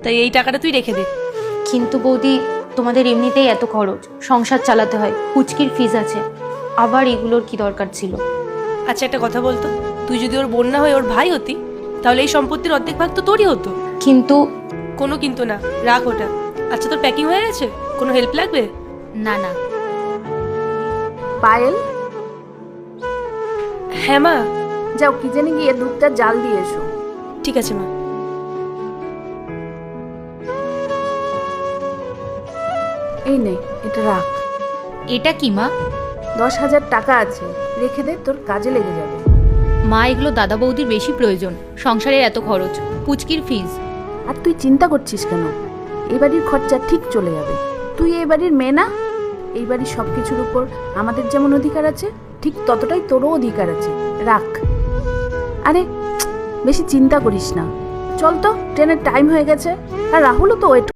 তাই এই টাকাটা তুই রেখে দে। কিন্তু বৌদি, তোমাদের এমনিতেই এত খরচ, সংসার চালাতে হয়, পুচকির ফিস আছে, আবার এগুলোর কি দরকার ছিল? আচ্ছা একটা কথা বলতো, তুই যদি ওর বোন না হয়ে ওর ভাই হতি, তাহলে এই সম্পত্তির অর্ধেক ভাগ তো তোরই হতো। কিন্তু কোনো কিন্তু না, রাখ ওটা। আচ্ছা তোর প্যাকিং হয়ে গেছে? কোনো হেল্প লাগবে? না না। পায়েল, হ্যাঁ মা। যাও কিচেনে গিয়ে দুধটা জাল দিয়ে এসো। ঠিক আছে মা। এই নে, এটা রাখ। এটা কি মা? 10,000 টাকা আছে, রেখে দে, তোর কাজে লেগে যাবে। মা, এগুলো দাদা বৌদির বেশি প্রয়োজন, সংসারের এত খরচ, পুচকির ফিস। আর তুই চিন্তা করছিস কেন? এই বাড়ির খরচা ঠিক চলে যাবে। তুই এই বাড়ির মেয়ে না? এই বাড়ির সব কিছুর উপর আমাদের যেমন অধিকার আছে, ঠিক ততটাই তোরও অধিকার আছে, রাখ। আরে বেশি চিন্তা করিস না, চল তো, ট্রেনের টাইম হয়ে গেছে। আর রাহুলও তো ওয়েট